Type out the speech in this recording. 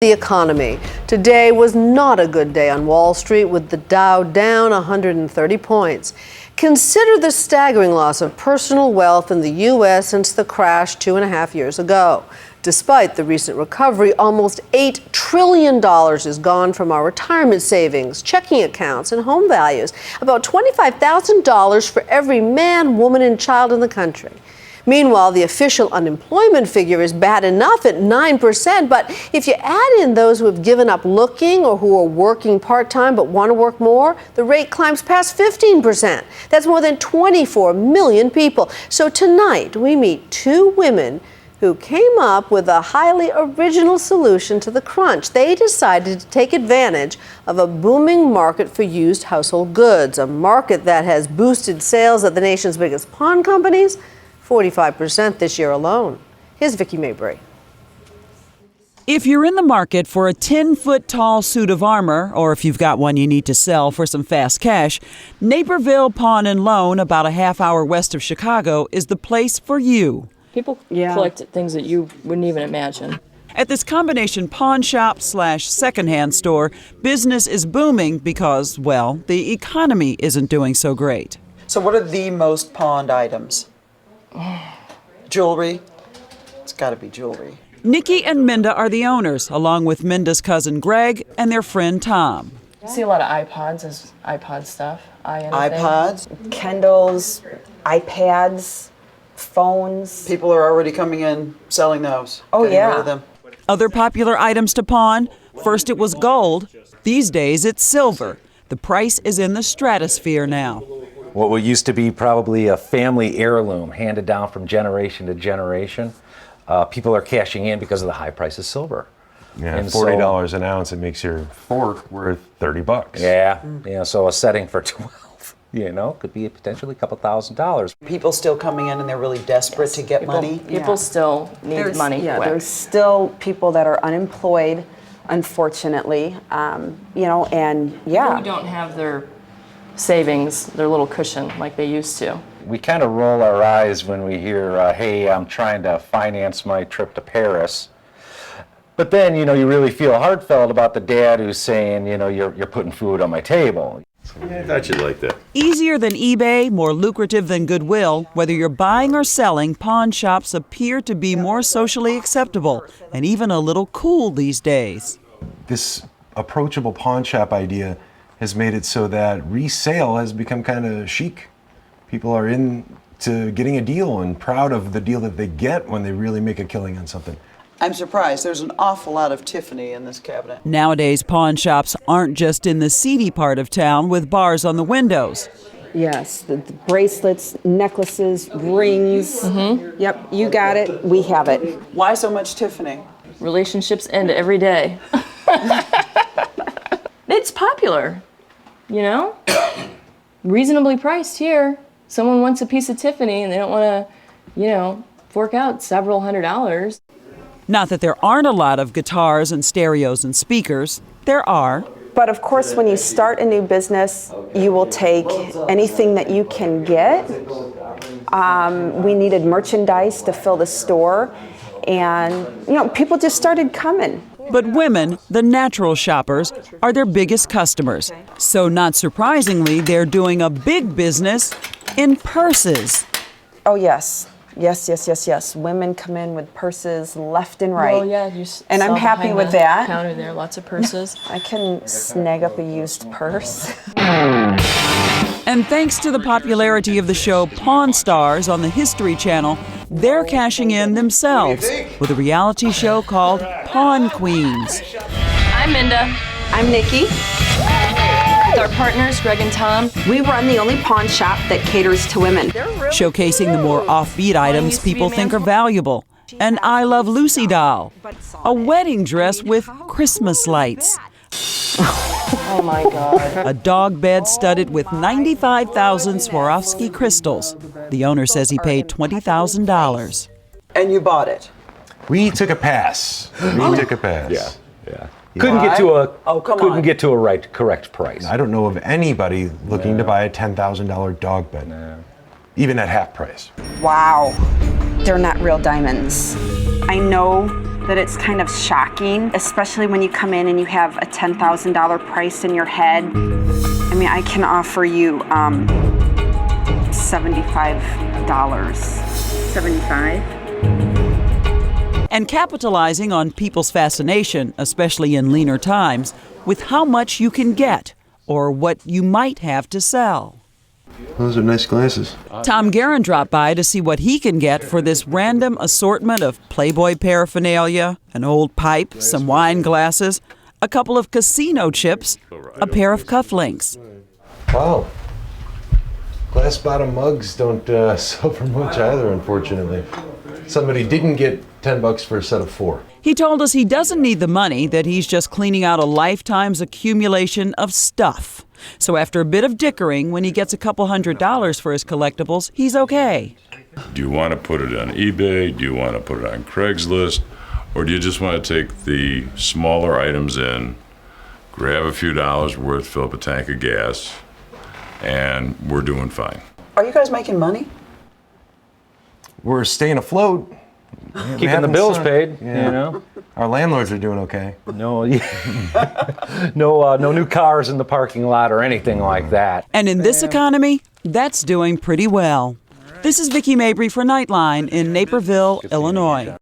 The economy. Today was not a good day on Wall Street, with the Dow down 130 points. Consider the staggering loss of personal wealth in the U.S. since the crash 2.5 years ago. Despite the recent recovery, almost $8 trillion is gone from our retirement savings, checking accounts, and home values. About $25,000 for every man, woman, and child in the country. Meanwhile, the official unemployment figure is bad enough at 9%, but if you add in those who have given up looking or who are working part-time but want to work more, the rate climbs past 15%. That's more than 24 million people. So tonight, we meet two women who came up with a highly original solution to the crunch. They decided to take advantage of a booming market for used household goods, a market that has boosted sales at the nation's biggest pawn companies 45% this year alone. Here's Vicki Mabry. If you're in the market for a 10-foot-tall suit of armor, or if you've got one you need to sell for some fast cash, Naperville Pawn and Loan, about a half hour west of Chicago, is the place for you. People collect things that you wouldn't even imagine. At this combination pawn shop / secondhand store, business is booming because, well, the economy isn't doing so great. So what are the most pawned items? Jewelry? It's got to be jewelry. Nikki and Minda are the owners, along with Minda's cousin Greg and their friend Tom. I see a lot of iPods as iPod stuff. iPods? Kindles, iPads, phones. People are already coming in selling those. Oh, getting yeah. rid of them. Other popular items to pawn, first it was gold. These days it's silver. The price is in the stratosphere now. What used to be probably a family heirloom handed down from generation to generation, people are cashing in because of the high price of silver. Yeah, and $40 an ounce, it makes your fork worth $30. Yeah, so a setting for 12, could be potentially a couple $1,000s. People still coming in and they're really desperate to get money. People still need money. Yeah, quick. there's still people that are unemployed, unfortunately, and People who don't have their savings, their little cushion like they used to. We kind of roll our eyes when we hear, hey, I'm trying to finance my trip to Paris. But then, you really feel heartfelt about the dad who's saying, you're putting food on my table. I thought you'd like that. Easier than eBay, more lucrative than Goodwill, whether you're buying or selling, pawn shops appear to be more socially acceptable and even a little cool these days. This approachable pawn shop idea has made it so that resale has become kind of chic. People are into getting a deal and proud of the deal that they get when they really make a killing on something. I'm surprised. There's an awful lot of Tiffany in this cabinet. Nowadays, pawn shops aren't just in the seedy part of town with bars on the windows. yes, the bracelets, necklaces, rings. Mm-hmm. Yep, you got it. We have it. Why so much Tiffany? Relationships end every day. It's popular, reasonably priced here. Someone wants a piece of Tiffany and they don't want to, fork out several $100s. Not that there aren't a lot of guitars and stereos and speakers. There are. But of course, when you start a new business, you will take anything that you can get. We needed merchandise to fill the store, and people just started coming. But women, the natural shoppers, are their biggest customers. So not surprisingly, they're doing a big business in purses. Oh, yes. Yes. Women come in with purses left and right. Oh, yeah. And I'm happy with that. Counter there, lots of purses. I can snag up a used purse. And thanks to the popularity of the show Pawn Stars on the History Channel, they're cashing in themselves with a reality show called Pawn Queens. I'm Minda. I'm Nikki. With our partners, Greg and Tom. We run the only pawn shop that caters to women. Showcasing the more offbeat items people think are valuable. An I Love Lucy doll. A wedding dress with Christmas lights. Oh my God. A dog bed studded with 95,000 Swarovski crystals. The owner says he paid $20,000. And you bought it? We took a pass. Yeah. Couldn't get to a correct price. I don't know of anybody looking to buy a $10,000 dog bed, even at half price. Wow. They're not real diamonds. I know that it's kind of shocking, especially when you come in and you have a $10,000 price in your head. I mean, I can offer you $75. 75? And capitalizing on people's fascination, especially in leaner times, with how much you can get or what you might have to sell. Those are nice glasses. Tom Guerin dropped by to see what he can get for this random assortment of Playboy paraphernalia, an old pipe, some wine glasses, a couple of casino chips, a pair of cufflinks. Wow. Glass bottom mugs don't sell for much either, unfortunately. Somebody didn't get $10 for a set of 4. He told us he doesn't need the money, that he's just cleaning out a lifetime's accumulation of stuff. So after a bit of dickering, when he gets a couple $100 for his collectibles, he's okay. Do you want to put it on eBay? Do you want to put it on Craigslist? Or do you just want to take the smaller items in, grab a few dollars worth, fill up a tank of gas, and we're doing fine? Are you guys making money? We're staying afloat. Keeping the bills paid, you know. Our landlords are doing okay. No, no new cars in the parking lot or anything like that. And in this economy, that's doing pretty well. This is Vicki Mabry for Nightline in Naperville, Illinois.